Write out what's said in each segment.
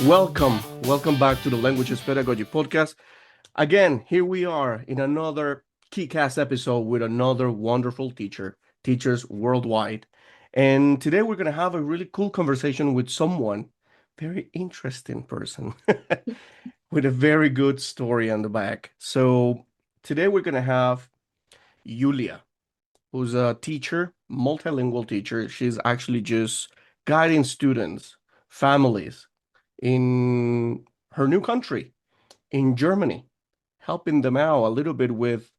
Welcome back to the Languages Pedagogy Podcast. Again, here we are in another KeyCast episode with another wonderful teachers worldwide. And today we're going to have a really cool conversation with someone, very interesting person, with a very good story on the back. So today we're going to have Yulia, who's a teacher, multilingual teacher. She's actually just guiding students, families in her new country, in Germany, helping them out a little bit with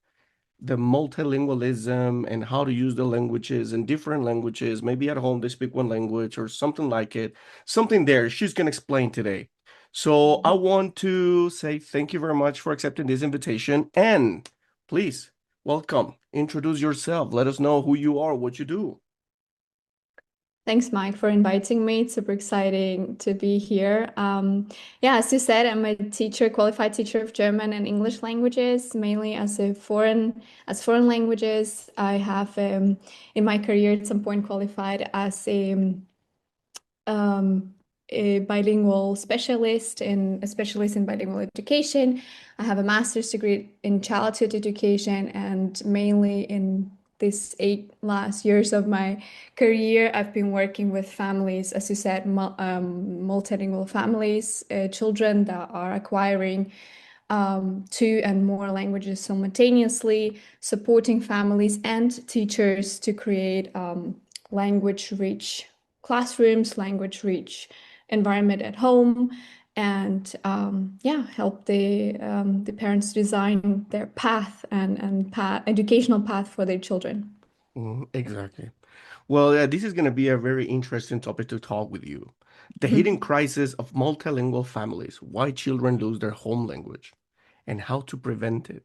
the multilingualism and how to use the languages and different languages. Maybe at home they speak one language or something like it. Something there she's going to explain today. So I want to say thank you very much for accepting this invitation. And please, welcome. Introduce yourself. Let us know who you are, what you do. Thanks, Mike, for inviting me. It's super exciting to be here. As you said, I'm a teacher, qualified teacher of German and English languages, mainly as foreign languages. I have in my career at some point qualified as a bilingual specialist in a specialist in bilingual education. I have a master's degree in childhood education, and mainly in these 8 last years of my career, I've been working with families, as you said, multilingual families, children that are acquiring two and more languages simultaneously, supporting families and teachers to create language-rich classrooms, language-rich environment at home, and help the parents design their path and educational path for their children. Exactly. Well, yeah, this is going to be a very interesting topic to talk with you. The hidden crisis of multilingual families, why children lose their home language, and how to prevent it.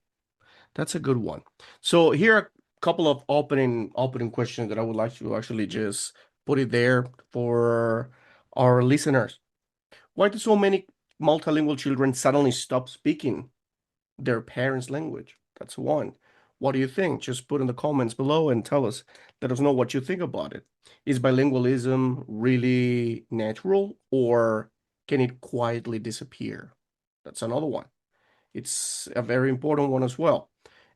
That's a good one. So here are a couple of opening questions that I would like to actually just put it there for our listeners. Why do so many multilingual children suddenly stop speaking their parents' language? That's one. What do you think? Just put in the comments below and tell us. Let us know what you think about it. Is bilingualism really natural, or can it quietly disappear? That's another one. It's a very important one as well.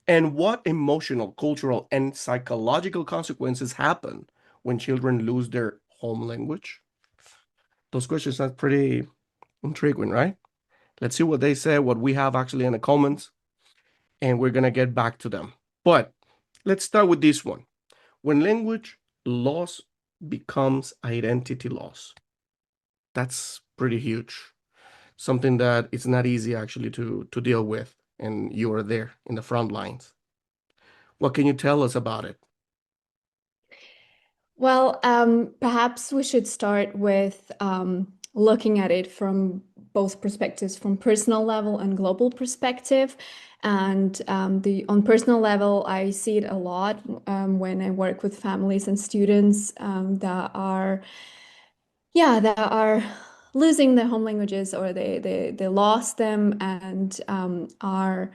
And what emotional, cultural, and psychological consequences happen when children lose their home language? Those questions are pretty intriguing, right? Let's see what they say, what we have actually in the comments, and we're going to get back to them. But let's start with this one. When language loss becomes identity loss, that's pretty huge. Something that it's not easy actually to deal with, and you are there in the front lines. What can you tell us about it? Well, perhaps we should start with looking at it from both perspectives, from personal level and global perspective. And the on personal level, I see it a lot when I work with families and students that are losing their home languages, or they lost them and are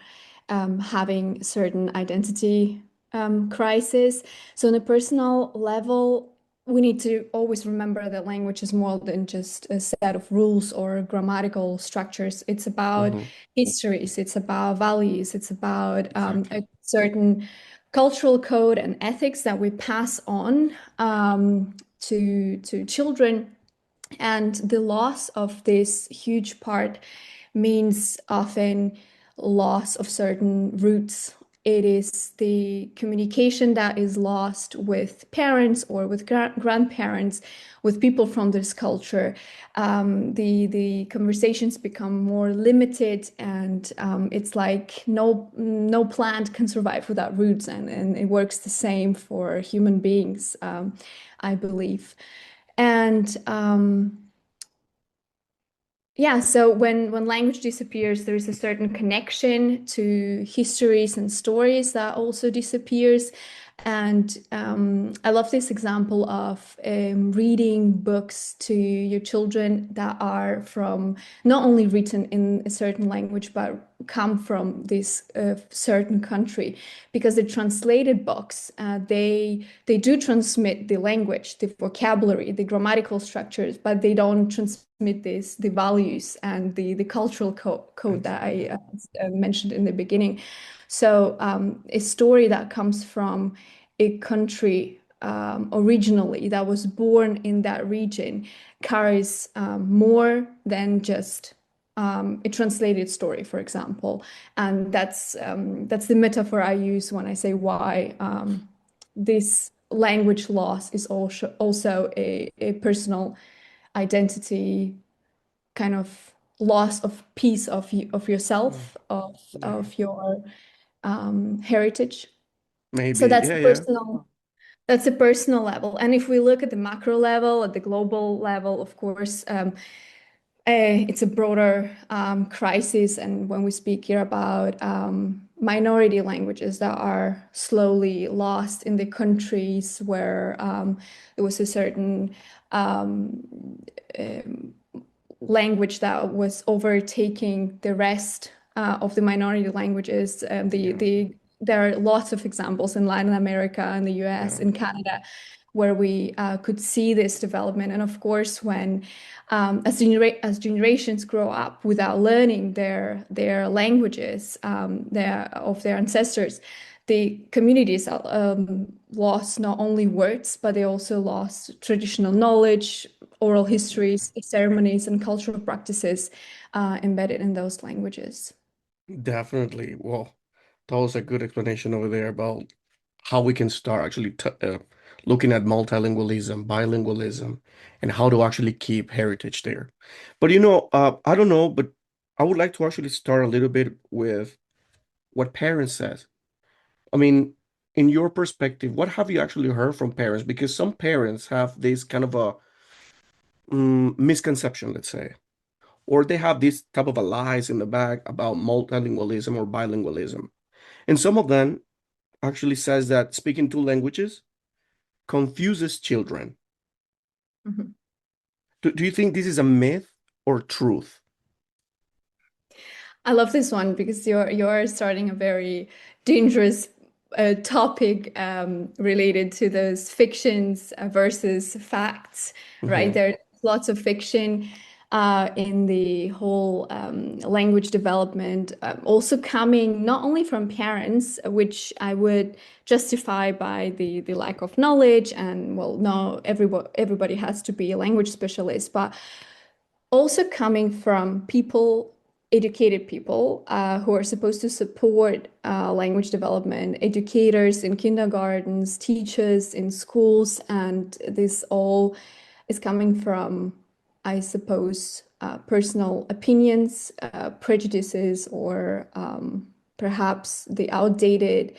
having certain identity crisis. So on a personal level, we need to always remember that language is more than just a set of rules or grammatical structures. It's about Mhm. histories, it's about values, it's about Exactly. a certain cultural code and ethics that we pass on to children. And the loss of this huge part means often loss of certain roots. It is the communication that is lost with parents or with grandparents, with people from this culture. The conversations become more limited, and it's like no plant can survive without roots, and it works the same for human beings, I believe. And so when language disappears, there is a certain connection to histories and stories that also disappears. And I love this example of reading books to your children that are from not only written in a certain language, but come from this certain country, because the translated books, they do transmit the language, the vocabulary, the grammatical structures, but they don't transmit the values and the cultural code that Exactly. I mentioned in the beginning. So a story that comes from a country originally, that was born in that region, carries more than just a translated story, for example. And that's the metaphor I use when I say why this language loss is also a personal identity kind of loss of piece of Mm, yourself, yeah. of your heritage. So Maybe. Yeah, yeah. that's a personal level. And if we look at the macro level, at the global level, of course, it's a broader crisis. And when we speak here about minority languages that are slowly lost in the countries where there was a certain um, um, language that was overtaking the rest of the minority languages. Yeah. There are lots of examples in Latin America, in the US, Yeah. in Canada, where we could see this development. And of course, when as generations grow up without learning their languages, of their ancestors, the communities lost not only words, but they also lost traditional knowledge, oral histories, ceremonies, and cultural practices embedded in those languages. Definitely. Well, that was a good explanation over there about how we can start actually t looking at multilingualism, bilingualism, and how to actually keep heritage there. But I don't know, but I would like to actually start a little bit with what parents says. I mean, in your perspective, what have you actually heard from parents? Because some parents have this kind of a misconception, let's say, or they have this type of a lies in the back about multilingualism or bilingualism. And some of them actually says that speaking two languages confuses children. Mhm. Do you think this is a myth or truth? I love this one because you're starting a very dangerous topic related to those fictions versus facts, right? Hmm. There's lots of fiction in the whole language development, also coming not only from parents, which I would justify by the lack of knowledge, and well, no, everybody has to be a language specialist, but also coming from people, educated people who are supposed to support language development, educators in kindergartens, teachers in schools, and this all is coming from, I suppose, personal opinions, prejudices, or perhaps the outdated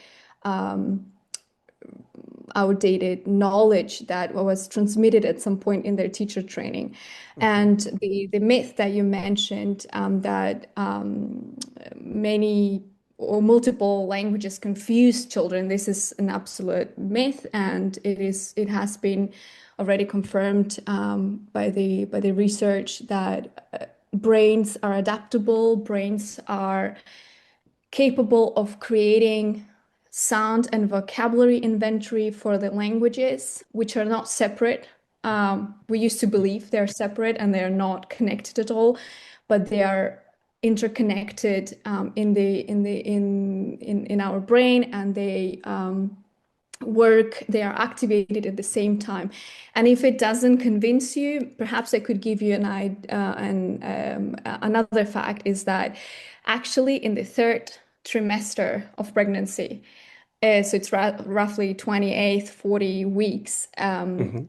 knowledge that was transmitted at some point in their teacher training. Hmm. And the myth that you mentioned, that many or multiple languages confuse children, this is an absolute myth, and it has been already confirmed by the research that brains are adaptable, brains are capable of creating sound and vocabulary inventory for the languages, which are not separate. We used to believe they're separate and they're not connected at all, but they are interconnected in our brain, and they are activated at the same time. And if it doesn't convince you, perhaps I could give you another fact is that actually in the third trimester of pregnancy, so it's roughly 28, 40 weeks, Hmm.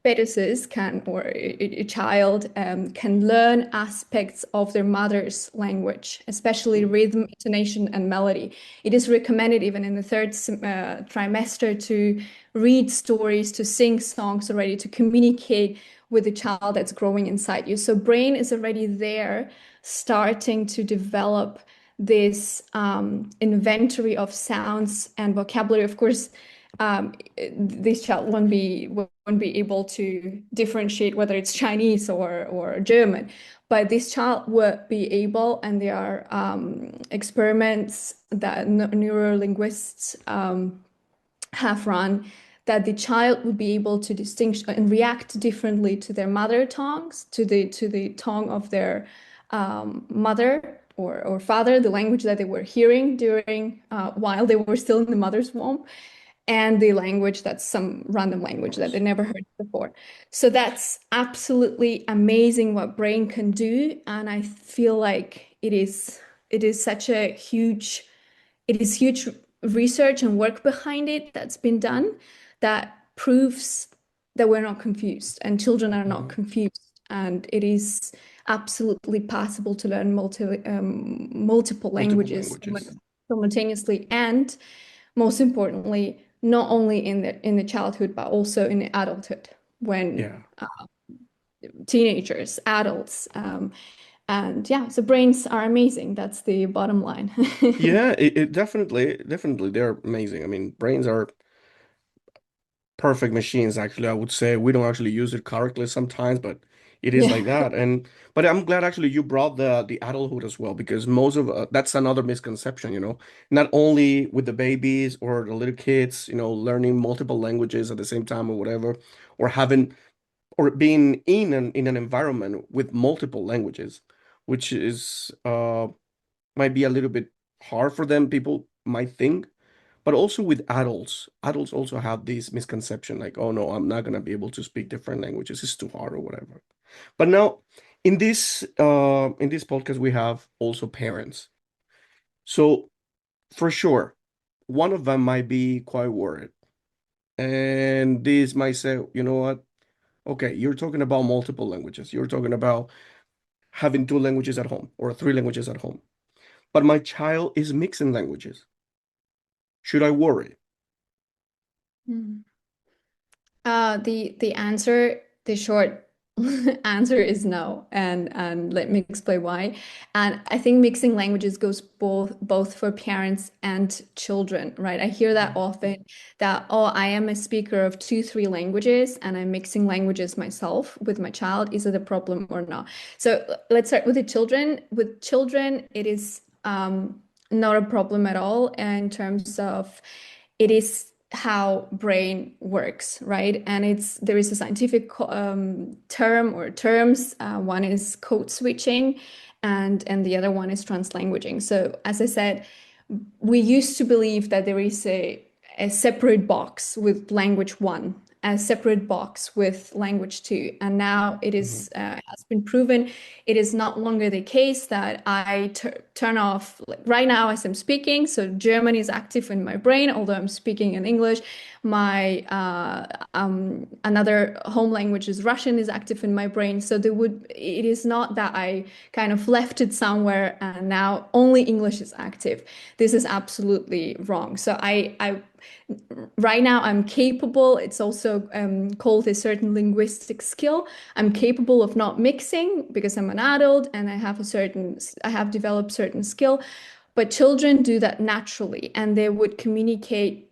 fetuses can, or a child can learn aspects of their mother's language, especially rhythm, intonation, and melody. It is recommended even in the third trimester to read stories, to sing songs already, to communicate with the child that's growing inside you. So brain is already there, starting to develop this inventory of sounds and vocabulary. Of course, this child won't be able to differentiate whether it's Chinese or German, but this child would be able, and there are experiments that neurolinguists have run, that the child would be able to distinguish and react differently to their mother tongues, to the tongue of their mother or father, the language that they were hearing during while they were still in the mother's womb, and the language that's some random Of language that they course. never heard before. So that's absolutely amazing what brain can do, and I feel like it is such a huge it is huge research and work behind it that's been done that proves that we're not confused and children are not Mhm. confused, and it is absolutely possible to learn multiple Multiple languages languages. simultaneously, and most importantly, not only in the childhood but also in the adulthood when Yeah. teenagers, adults, and yeah, so brains are amazing. That's the bottom line. Yeah, it definitely they're amazing. I mean, brains are perfect machines, actually. I would say we don't actually use it correctly sometimes, but it is like Yeah. that. And but I'm glad actually you brought the adulthood as well, because most of that's another misconception, not only with the babies or the little kids, learning multiple languages at the same time or whatever, or having or being in an environment with multiple languages, which is might be a little bit hard for them, people might think. But also with adults also have this misconception like, oh no, I'm not gonna be able to speak different languages. It's too hard or whatever. But now in this podcast we have also parents. So for sure, one of them might be quite worried. And this might say, you know what? Okay, you're talking about multiple languages. You're talking about having two languages at home or three languages at home. But my child is mixing languages. Should I worry? Mm. The short answer is no, and let me explain why. And I think mixing languages goes both for parents and children, right? I hear that Mhm. often that, oh, I am a speaker of two, three languages, and I'm mixing languages myself with my child. Is it a problem or not? So let's start with the children. With children, it is not a problem at all in terms of it is how brain works, right? And there is a scientific term or terms. One is code switching, and the other one is translanguaging. So as I said, we used to believe that there is a separate box with language one, a separate box with language two, and now it Mhm. is has been proven it is not longer the case that I turn off like right now as I'm speaking. So German is active in my brain, although I'm speaking in English. My another home language is Russian is active in my brain. So it is not that I kind of left it somewhere and now only English is active. This is absolutely wrong. So I right now I'm capable. It's also called a certain linguistic skill. I'm capable of not mixing because I'm an adult and I have developed certain skill. But children do that naturally, and they would communicate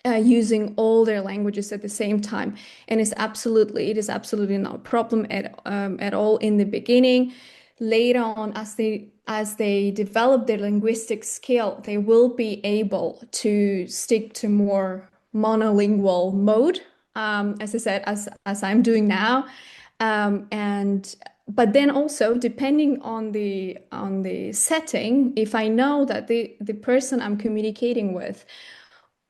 using all their languages at the same time. And it is absolutely not a problem at all in the beginning. Later on, as they develop their linguistic skill, they will be able to stick to more monolingual mode, as I said, as I'm doing now. And but then also depending on the setting, if I know that the person I'm communicating with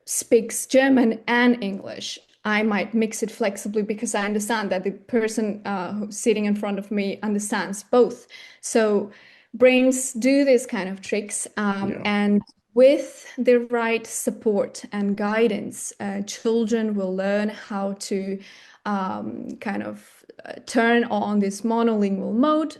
speaks German and English, I might mix it flexibly because I understand that the person who's sitting in front of me understands both. So brains do this kind of tricks, Yeah. and with the right support and guidance, children will learn how to kind of turn on this monolingual mode.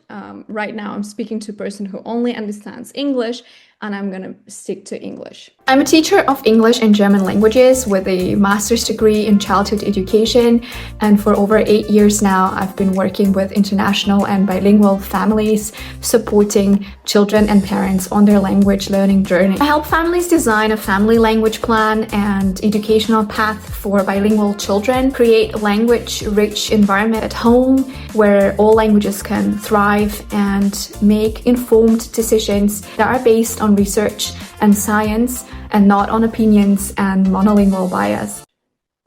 Right now, I'm speaking to a person who only understands English, and I'm going to stick to English. I'm a teacher of English and German languages with a master's degree in childhood education, and for over 8 years now, I've been working with international and bilingual families, supporting children and parents on their language learning journey. I help families design a family language plan and educational path for bilingual children, create a language-rich environment at home where all languages can thrive, and make informed decisions that are based on research and science and not on opinions and monolingual bias.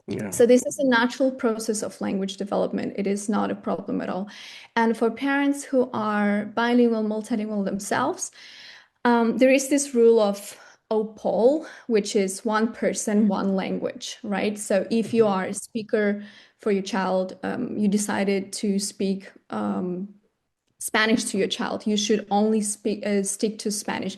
Yeah. So this is a natural process of language development. It is not a problem at all. And for parents who are bilingual, multilingual themselves, there is this rule of OPOL, which is one person, one language, right? So if you are a speaker for your child, you decided to speak Spanish to your child, you should only stick to Spanish.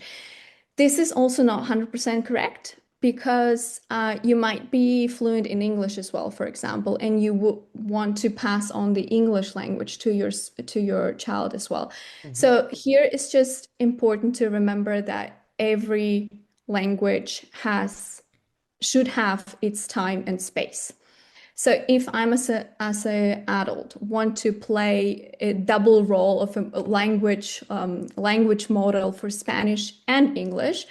This is also not 100% correct, because you might be fluent in English as well, for example, and you want to pass on the English language to your child as well. So here it's just important to remember that every language should have its time and space. So if I'm as an adult want to play a double role of a language model for Spanish and English,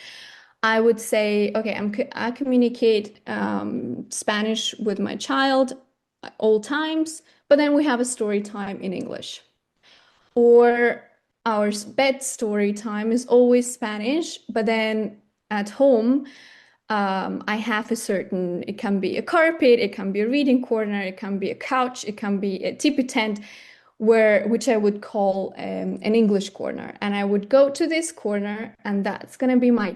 I would say, okay, I communicate Spanish with my child at all times, but then we have a story time in English. Or our bed story time is always Spanish, but then at home, I have it can be a carpet, it can be a reading corner, it can be a couch, it can be a tippy tent, which I would call an English corner. And I would go to this corner, and that's going to be my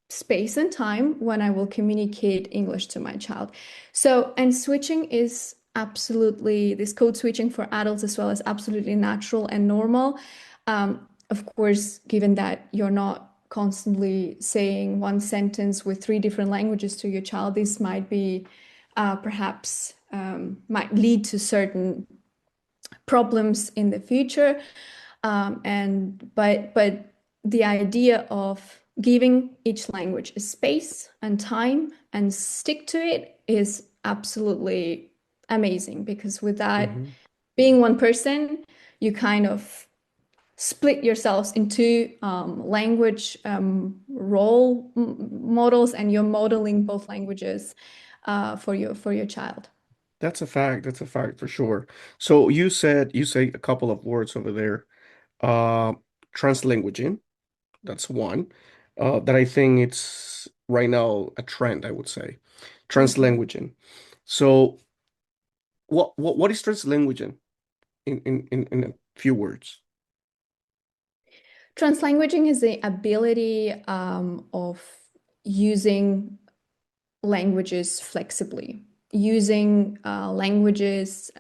space and time when I will communicate English to my child. So, and switching is absolutely, this code switching for adults as well is absolutely natural and normal. Of course, given that you're not constantly saying one sentence with 3 different languages to your child, this might be perhaps might lead to certain problems in the future. But the idea of giving each language a space and time and stick to it is absolutely amazing, because with that, being one person, you kind of split yourselves into language role models, and you're modeling both languages for your child. That's a fact. That's a fact for sure. So you say a couple of words over there. Uh, translanguaging, that's one. That I think it's right now a trend, I would say. Translanguaging. So what is translanguaging in a few words? Translanguaging is the ability of using languages flexibly, using languages,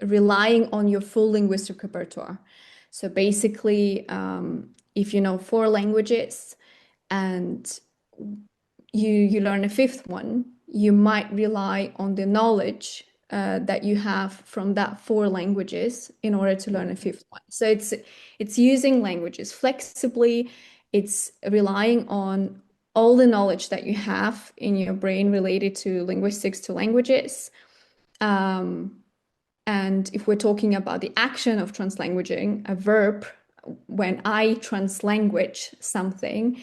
relying on your full linguistic repertoire. So basically, if you know 4 languages and you learn a 5th one, you might rely on the knowledge that you have from that 4 languages in order to learn a 5th one. So it's using languages flexibly. It's relying on all the knowledge that you have in your brain related to linguistics, to languages. And if we're talking about the action of translanguaging, a verb, when I translanguage something,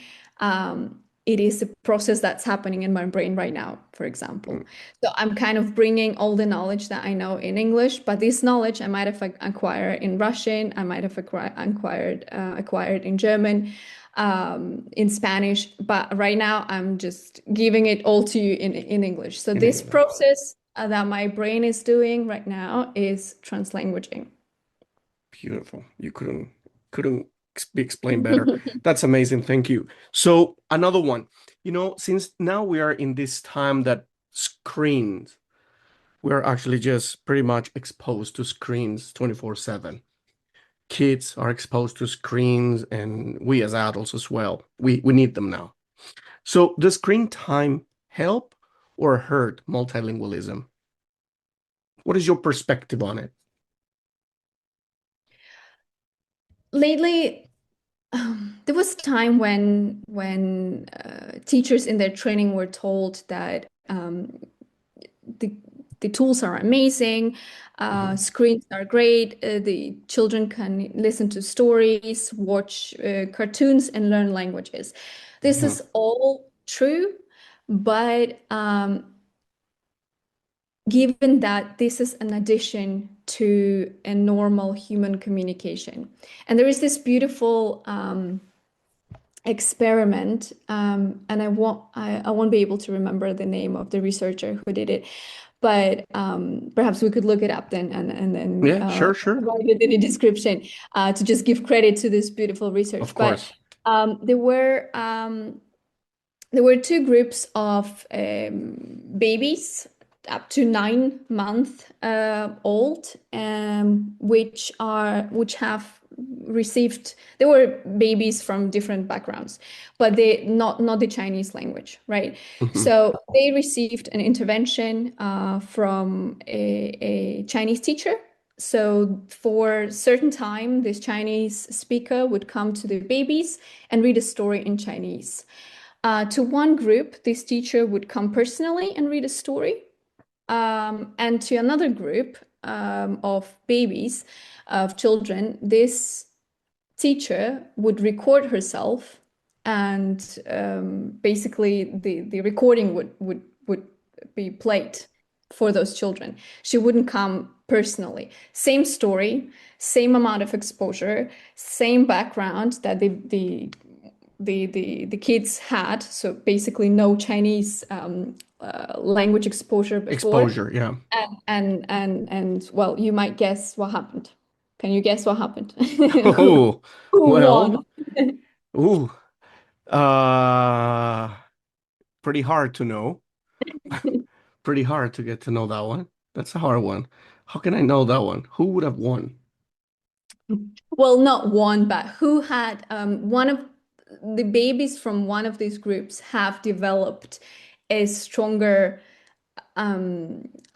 it is a process that's happening in my brain right now, for example. So I'm kind of bringing all the knowledge that I know in English, but this knowledge I might have acquired in Russian, I might have acquired in German, in Spanish, but right now I'm just giving it all to you in English. So this process that my brain is doing right now is translanguaging. Beautiful. You couldn't be explained better. That's amazing. Thank you. So another one, since now we are in this time that screens, we're actually just pretty much exposed to screens 24/7. Kids are exposed to screens, and we as adults as well. We need them now. So does screen time help or hurt multilingualism? What is your perspective on it? Lately, There was a time when teachers in their training were told that the the tools are amazing, Hmm. screens are great, the children can listen to stories, watch cartoons, and learn languages. This Hmm. is all true, but given that this is an addition to a normal human communication. And there is this beautiful experiment, and I won't be able to remember the name of the researcher who did it, but perhaps we could look it up then and then Yeah, sure, sure. provide it in the description to just give credit to this beautiful Of research. But course. um, there were there were two groups of babies up to 9 months old, which have received. They were babies from different backgrounds, but they not the Chinese language, right? Hmm. So they received an intervention from a Chinese teacher. So for a certain time, this Chinese speaker would come to the babies and read a story in Chinese. To one group, this teacher would come personally and read a story. And to another group of babies, of children, this teacher would record herself, and basically the recording would be played for those children. She wouldn't come personally. Same story, same amount of exposure, same background that the kids had. So basically, no Chinese language exposure before. Exposure, yeah. And well, you might guess what happened. Can you guess what happened? Oh, Who well, won? ooh, uh, pretty hard to know. Pretty hard to get to know that one. That's a hard one. How can I know that one? Who would have won? Well, not one, but who had one of the babies from one of these groups have developed a stronger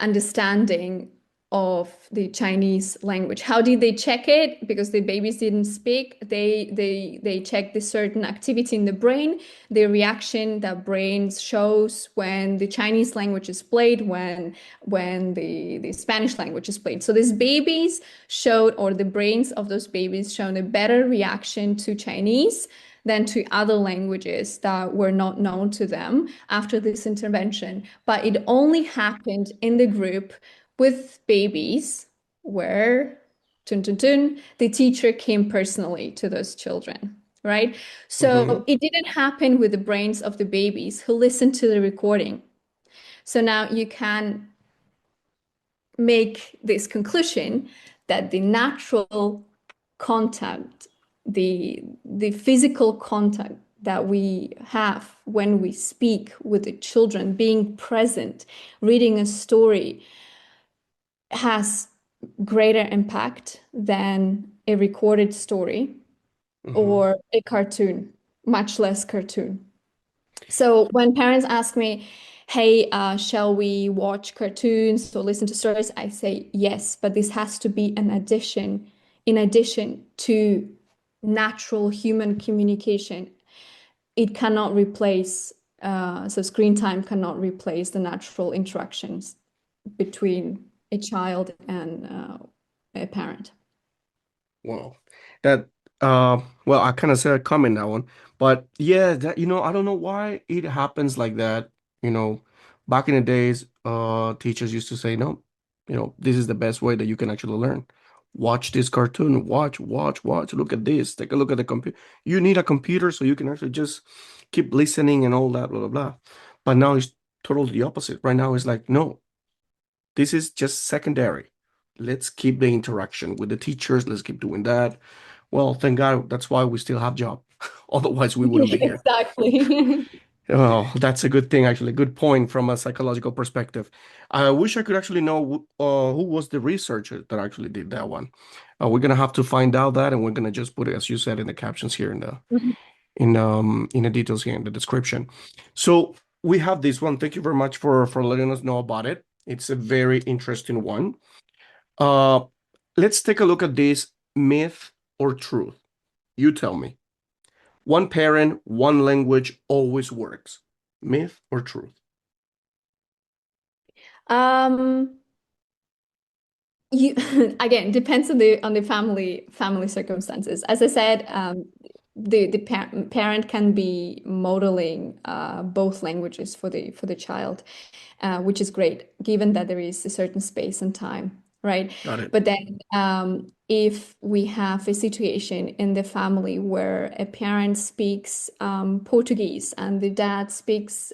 understanding of the Chinese language. How did they check it? Because the babies didn't speak. They checked the certain activity in the brain, the reaction that brain shows when the Chinese language is played, when the Spanish language is played. So these babies showed, or the brains of those babies showed a better reaction to Chinese than to other languages that were not known to them after this intervention. But it only happened in the group with babies where tun, tun, tun, the teacher came personally to those children, right? Hmm. So it didn't happen with the brains of the babies who listened to the recording. So now you can make this conclusion that the natural contact, the physical contact that we have when we speak with the children, being present, reading a story, has greater impact than a recorded story Hmm. or a cartoon, much less cartoon. So when parents ask me, hey, shall we watch cartoons or listen to stories? I say yes, but this has to be an addition, in addition to natural human communication. It cannot replace, so screen time cannot replace the natural interactions between a child and a parent. Wow. That well, I kind of said a comment that one, but yeah, that I don't know why it happens like that. You know, back in the days, teachers used to say, no, this is the best way that you can actually learn. Watch this cartoon, watch, look at this, take a look at the computer. You need a computer so you can actually just keep listening and all that, blah, blah, blah. But now it's totally the opposite. Right now it's like, no, this is just secondary. Let's keep the interaction with the teachers. Let's keep doing that. Well, thank God that's why we still have job. Otherwise, we wouldn't be here. Exactly. Oh, that's a good thing, actually. Good point from a psychological perspective. I wish I could actually know who was the researcher that actually did that one. We're gonna have to find out that, and we're gonna just put it, as you said, in the captions here in the details here in the description. So we have this one. Thank you very much for letting us know about it. It's a very interesting one. Uh, let's take a look at this myth or truth. You tell me. One parent, one language always works. Myth or truth? Um, you again depends on the family circumstances. As I said, the parent can be modeling both languages for the child, which is great, given that there is a certain space and time, right? Got it. But then, if we have a situation in the family where a parent speaks Portuguese and the dad speaks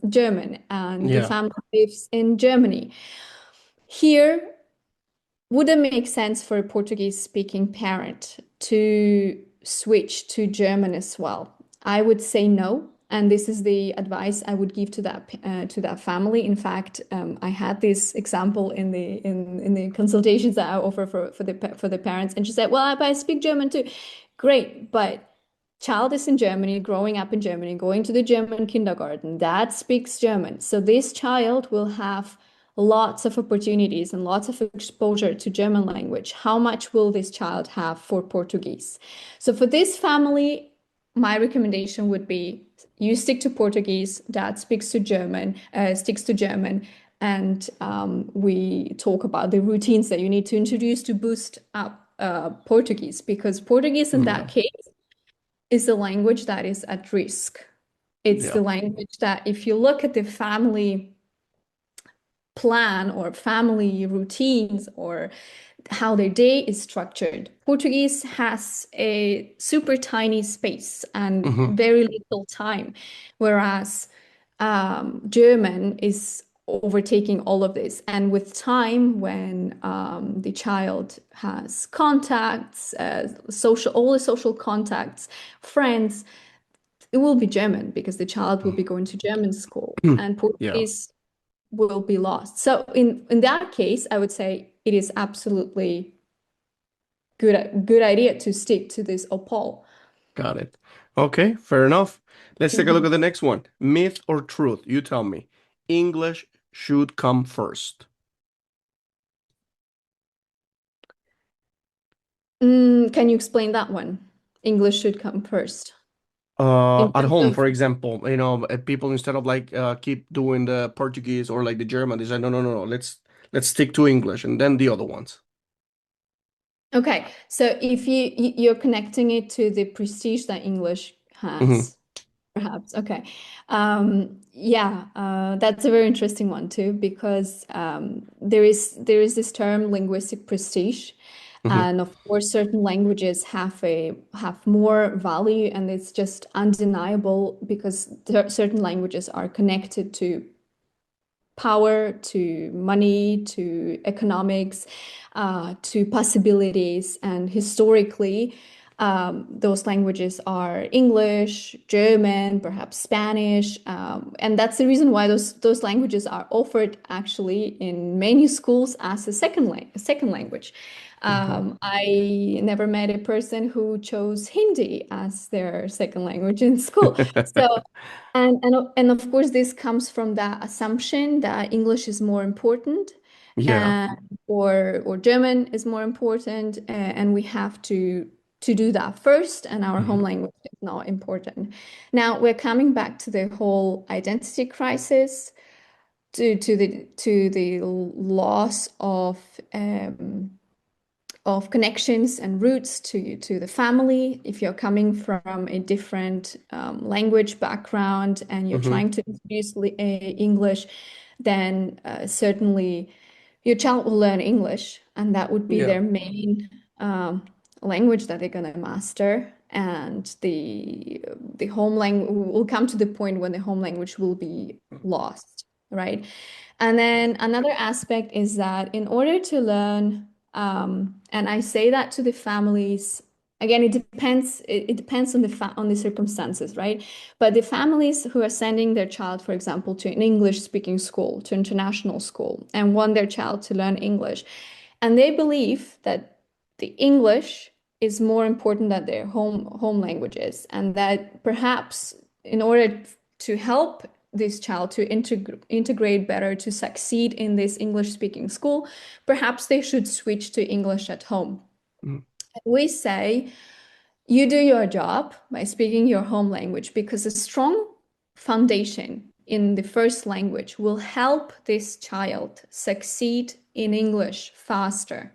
German, and the Yeah. family lives in Germany, here would it make sense for a Portuguese speaking parent to switch to German as well? I would say no. And this is the advice I would give to that family. In fact, I had this example in the consultations that I offer for the parents, and she said, "Well, I speak German too." Great, but child is in Germany, growing up in Germany, going to the German kindergarten. Dad speaks German, so this child will have lots of opportunities and lots of exposure to German language. How much will this child have for Portuguese? So for this family, my recommendation would be you stick to Portuguese, dad sticks to German, and we talk about the routines that you need to introduce to boost up Portuguese, because Portuguese in Yeah. that case is a language that is at risk. It's Yeah. the language that, if you look at the family plan or family routines or how their day is structured, Portuguese has a super tiny space and Hmm. very little time, whereas German is overtaking all of this. And with time, when the child has contacts, all the social contacts, friends, it will be German because the child will be going to German school, and Yeah. Portuguese will be lost. So in that case, I would say it is absolutely good idea to stick to this OPOL. Got it. Okay, fair enough. Let's take a look Mhm. at the next one. Myth or truth? You tell me. English should come first. Can you explain that one? English should come first in At terms home, of. for example, people instead of like keep doing the Portuguese or like the German, they say no, no, no, no. Let's stick to English and then the other ones. Okay, so if you're connecting it to the prestige that English Hmm. has, perhaps. Okay. Yeah, that's a very interesting one too, because there is this term linguistic prestige. Hmm. And of course, certain languages have more value, and it's just undeniable because certain languages are connected to power, to money, to economics, to possibilities. And historically, those languages are English, German, perhaps Spanish. And that's the reason why those languages are offered actually in many schools as a second language. Hmm. I never met a person who chose Hindi as their second language in school. So and of course, this comes from that assumption that English is more important, Yeah. and or German is more important, and we have to do that first, and our home Hmm. language is not important. Now we're coming back to the whole identity crisis, to the loss of connections and roots to the family. If you're coming from a different language background and you're Hmm. trying to introduce English, then certainly your child will learn English, and that would be Yeah. their main um, language that they're going to master. And the home language will come to the point when the home language will be lost, right? And then another aspect is that in order to learn, and I say that to the families, again, it depends. It depends on the circumstances, right? But the families who are sending their child, for example, to an English-speaking school, to international school, and want their child to learn English, and they believe that the English is more important than their home languages, and that perhaps in order to help this child to integrate better, to succeed in this English speaking school, perhaps they should switch to English at home. Mm. We say You do your job by speaking your home language because a strong foundation in the first language will help this child succeed in English faster.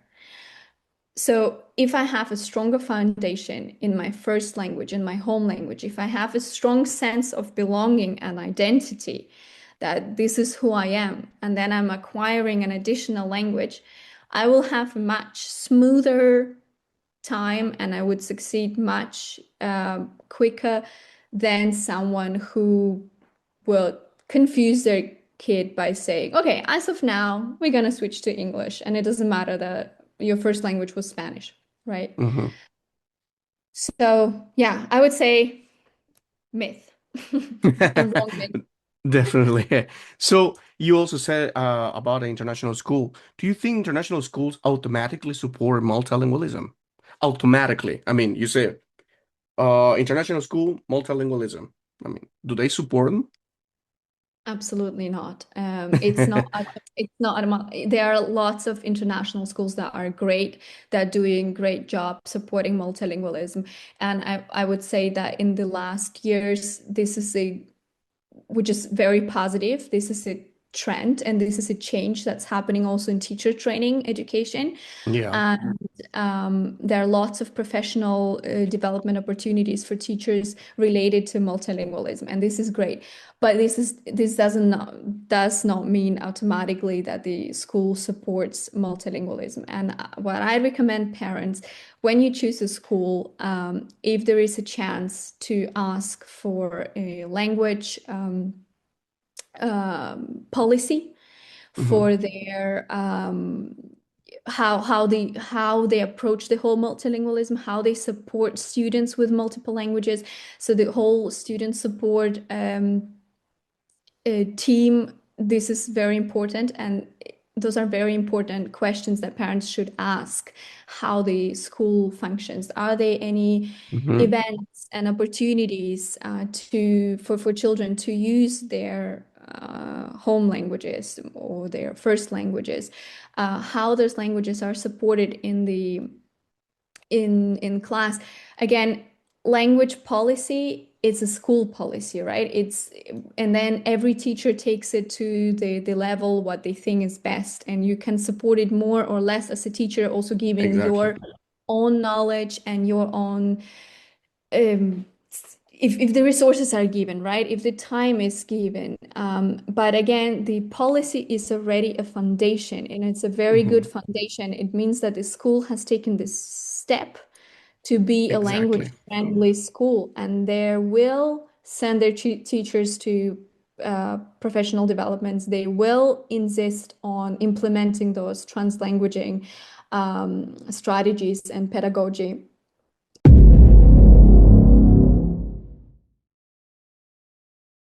So if I have a stronger foundation in my first language, in my home language, if I have a strong sense of belonging and identity, that this is who I am, and then I'm acquiring an additional language, I will have a much smoother time and I would succeed much quicker than someone who will confuse their kid by saying, okay, as of now, we're going to switch to English. And it doesn't matter that your first language was Spanish, right? Hmm. So, yeah, I would say myth. A wrong myth. Definitely. So you also said about an international school. Do you think international schools automatically support multilingualism? Automatically. I mean, you say international school, multilingualism. I mean, do they support them? Absolutely not. It's not. It's not. There are lots of international schools that are great, that are doing great job supporting multilingualism, and I would say that in the last years, this is which is very positive. This is a trend, and this is a change that's happening also in teacher training education. Yeah, And there are lots of professional development opportunities for teachers related to multilingualism, and this is great. But this does not mean automatically that the school supports multilingualism. And what I recommend parents, when you choose a school, if there is a chance to ask for a language policy hmm, for their how they approach the whole multilingualism, how they support students with multiple languages. So the whole student support team, this is very important, and those are very important questions that parents should ask. How the school functions. Are there any hmm, events and opportunities to for children to use their home languages or their first languages? How those languages are supported in the in class. Again, language policy is a school policy, right? It's and then every teacher takes it to the level what they think is best, and you can support it more or less as a teacher, also given exactly. your own knowledge and your own um, if the resources are given, right? If the time is given. But again, the policy is already a foundation, and it's a very good Hmm. foundation. It means that the school has taken this step to be a Exactly. language-friendly school, and they will send their teachers to professional developments. They will insist on implementing those translanguaging strategies and pedagogy